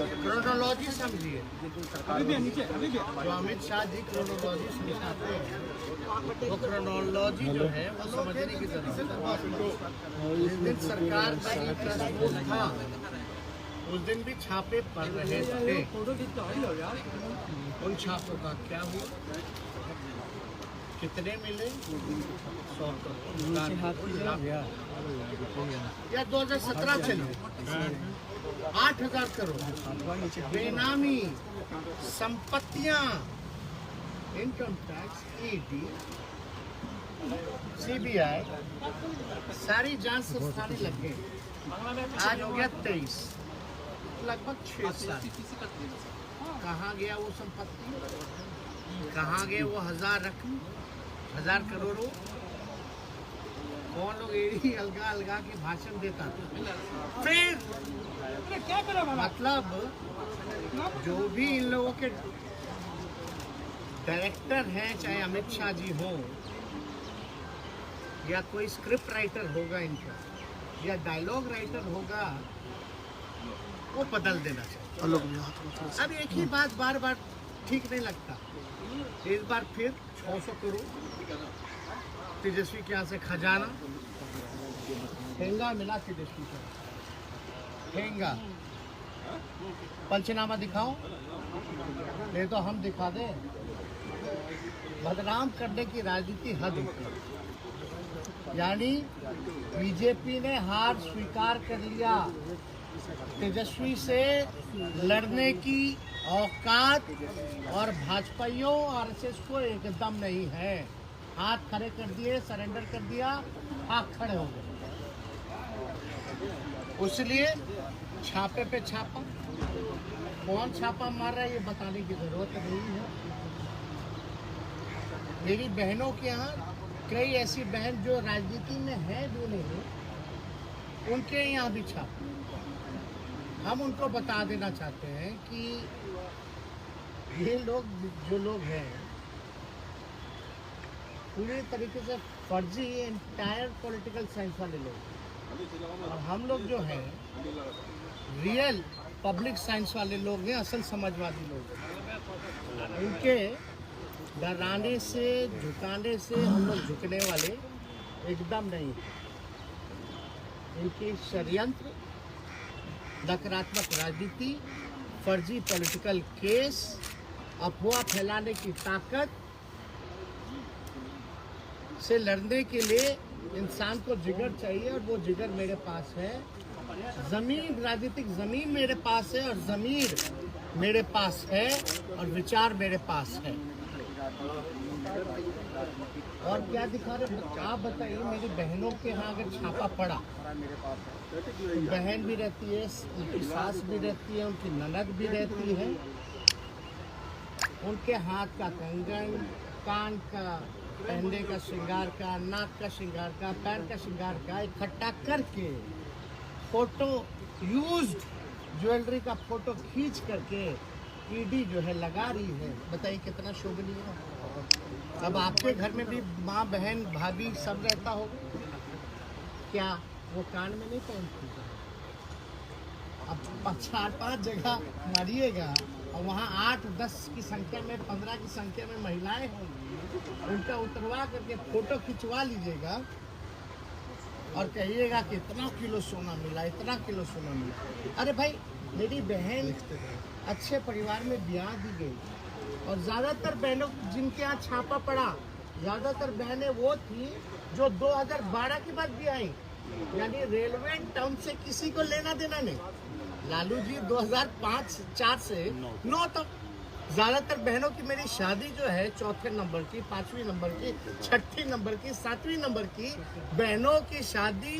Chronology समझिए, जो Amit Shah ji chronology समझाते हैं, वो क्रोनोलॉजी जो है वो समझने की जरूरत है। जिस दिन सरकार का ये ट्रस्ट था उस दिन भी छापे पड़ रहे थे। उन छापों का क्या हुआ, कितने मिले? 100 करोड़ या 2017 चले 8,000 करोड़ बेनामी संपत्तियां, इनकम टैक्स, ईडी, सीबीआई सारी जांच संस्थानें लग गई। आज हो गया 23, लगभग 6 साल। कहाँ गया वो संपत्ति, कहाँ गए वो 1000 करोड़ों? कौन लोग एड़ी अलगा अलगा के भाषण देता था? फिर मतलब जो भी इन लोगों के डायरेक्टर हैं, चाहे अमित शाह जी हो या कोई स्क्रिप्ट राइटर होगा इनका या डायलॉग राइटर होगा, वो बदल देना चाहिए। अब एक ही बात बार बार ठीक नहीं लगता। इस बार फिर 600 करोड़ तेजस्वी के यहाँ से खजाना ठेंगा मिला। तेजस्वी को ठेंगा, पंचनामा दिखाओ, नहीं तो हम दिखा दें। बदनाम करने की राजनीति हद होती, यानी बीजेपी ने हार स्वीकार कर लिया। तेजस्वी से लड़ने की औकात और भाजपाइयों आरएसएस को एकदम नहीं है। हाथ खड़े कर दिए, सरेंडर कर दिया, हाथ खड़े हो गए। इसलिए छापे पे छापा, कौन छापा मार रहा है ये बताने की जरूरत नहीं है। मेरी बहनों के यहाँ कई ऐसी बहन जो राजनीति में है भी नहीं, उनके यहाँ भी छापा। हम उनको बता देना चाहते हैं कि ये लोग जो लोग हैं पूरी तरीके से फर्जी एंटायर पॉलिटिकल साइंस वाले लोग, और हम लोग जो हैं रियल पब्लिक साइंस वाले लोग हैं, असल समाजवादी लोग हैं। इनके डराने से झुकाने से हम लोग झुकने वाले एकदम नहीं। इनकी षड्यंत्र, नकारात्मक राजनीति, फर्जी पॉलिटिकल केस, अफवाह फैलाने की ताकत से लड़ने के लिए इंसान को जिगर चाहिए, और वो जिगर मेरे पास है। जमीन, राजनीतिक जमीन मेरे पास है, और जमीर मेरे पास है, और विचार मेरे पास है। और क्या दिखा रहे आप बताइए। मेरी बहनों के यहाँ अगर छापा पड़ा, तो बहन भी रहती है, उनकी सास भी रहती है, उनकी ननद भी रहती है, उनके हाथ का कंगन, कान का पहनने का श्रृंगार का, नाक का श्रृंगार का, पैर का श्रृंगार का इकट्ठा करके फोटो, यूज्ड ज्वेलरी का फोटो खींच करके ईडी जो है लगा रही है। बताइए कितना शोभनीय है। अब आपके घर में भी माँ, बहन, भाभी सब रहता होगा, क्या वो कान में नहीं पहनती? अब 4-5 जगह मारिएगा और वहाँ 8-10 की संख्या में, 15 की संख्या में महिलाएं होंगी, उनका उतरवा करके फोटो खिंचवा लीजिएगा और कहिएगा कि इतना किलो सोना मिला, इतना किलो सोना मिला। अरे भाई, मेरी बहन अच्छे परिवार में ब्याह दी गई, और ज़्यादातर बहनों जिनके यहाँ छापा पड़ा, ज़्यादातर बहनें वो थी जो 2012 के बाद भी आई, यानी रेलवे टाउन से किसी को लेना देना नहीं। लालू जी 2005-4 से 9 तक ज़्यादातर बहनों की मेरी शादी जो है 4थे नंबर की, 5वीं नंबर की, 6ठी नंबर की, 7वीं नंबर की बहनों की शादी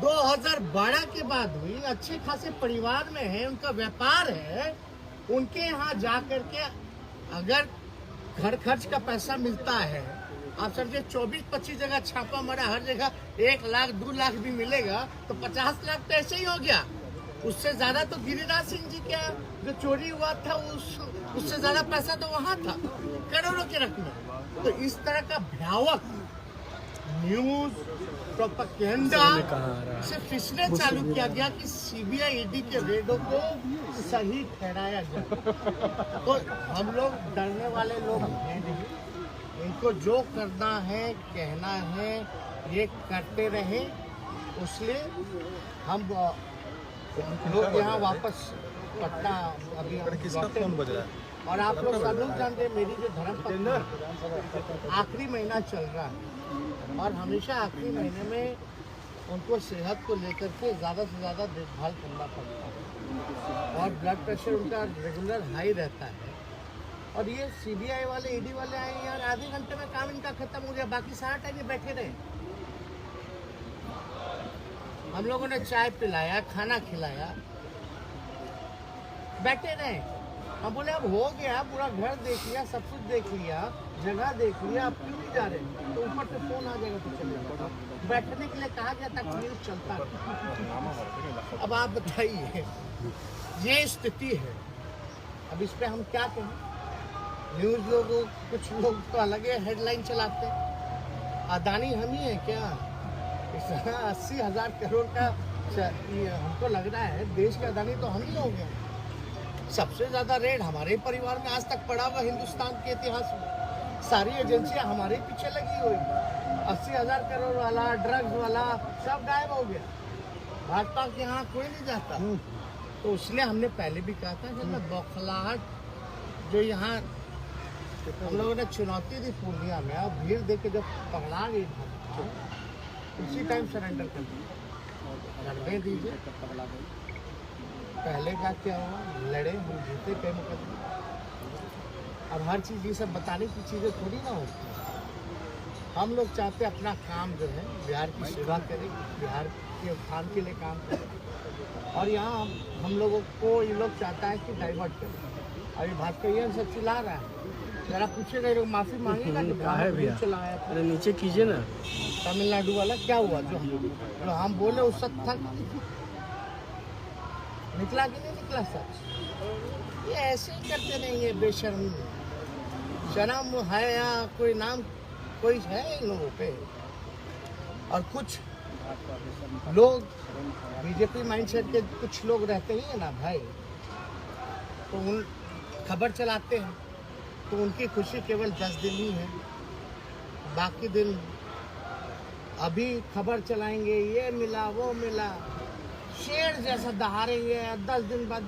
2012 के बाद हुई। अच्छे खासे परिवार में है, उनका व्यापार है, उनके यहाँ जा करके अगर घर खर्च का पैसा मिलता है, आप समझे 24-25 जगह छापा मारा, हर जगह 1 लाख 2 लाख भी मिलेगा तो 50 लाख तो ऐसे ही हो गया। उससे ज्यादा तो गिरिराज सिंह जी का जो चोरी हुआ था उससे ज्यादा पैसा तो वहां था, करोड़ों के रकम। तो इस तरह का भयावह न्यूज प्रोपेगेंडा सिर्फ इसलिए चालू किया गया कि सीबीआई ईडी के रेडों को सही ठहराया जाए। तो हम लोग डरने वाले लोग हैं नहीं, इनको जो करना है कहना है ये करते रहे, इसलिए हम लोग यहाँ वापस पटना अभी लौटे। और आप लोग सब लोग जानते हैं मेरी जो धर्मपत्नी आखिरी महीना चल रहा है और हमेशा आखिरी महीने में उनको सेहत को लेकर के ज़्यादा से ज़्यादा देखभाल करना पड़ता है और ब्लड प्रेशर उनका रेगुलर हाई रहता है। और ये सीबीआई वाले ईडी वाले आए यार, आधे घंटे में काम इनका खत्म हो गया, बाकी 60 आगे बैठे रहे। हम लोगों ने चाय पिलाया, खाना खिलाया, बैठे रहे। हम बोले अब हो गया, पूरा घर देख लिया, सब कुछ देख लिया, जगह देख लिया, अब क्यों नहीं जा रहे? तो ऊपर से फोन आ जाएगा तो चले जाएगा। बैठने के लिए कहा गया था, न्यूज चलता है। अब आप बताइए, ये स्थिति है, अब इस पे हम क्या कहें? न्यूज लोगों कुछ लोग तो अलग है हेडलाइन चलाते हैं। अदानी हम ही है क्या? 80,000 करोड़ का हमको लग रहा है देश का अदानी तो हम ही हो गए। सबसे ज्यादा रेड हमारे परिवार में आज तक पड़ा हुआ हिंदुस्तान के इतिहास में। सारी एजेंसियां हमारे पीछे लगी हुई। 80,000 करोड़ वाला, ड्रग्स वाला सब गायब हो गया। भाजपा के यहाँ कोई नहीं जाता। तो इसलिए हमने पहले भी कहा था कि बौखलाहट जो यहाँ हम लोगों ने चुनौती दी पूर्णिया में, और भीड़ देख के जब पकड़ा गई भाजपा, उसी टाइम सरेंडर कर दिया, लड़ने दीजिए। पहले का क्या हुआ, लड़े, हम जीते कई मुकदमे। अब हर चीज़ ये सब बताने की चीज़ें थोड़ी ना होती। हम लोग चाहते अपना काम जो है बिहार की सेवा करें, बिहार के उत्थान के लिए काम करें। और यहाँ हम लोगों को ये लोग चाहता है कि डाइवर्ट करें। अभी भाजपा ये सब चिल्ला रहा है, जरा पूछेगा, लोग माफ़ी मांगेगा कि चलाया था। नीचे कीजिए ना। तमिलनाडु वाला क्या हुआ, जो हम बोले उस सब था, निकला कि नहीं निकला सच? ये ऐसे ही करते नहीं है बेशर्म। शर्म है या कोई नाम कोई है इन लोगों पे? और कुछ लोग बीजेपी माइंडसेट के कुछ लोग रहते ही है ना भाई, तो उन खबर चलाते हैं तो उनकी खुशी केवल 10 दिन ही है, बाकी दिन अभी खबर चलाएंगे ये मिला वो मिला, शेर जैसा दहाड़ेंगे, 10 दिन बाद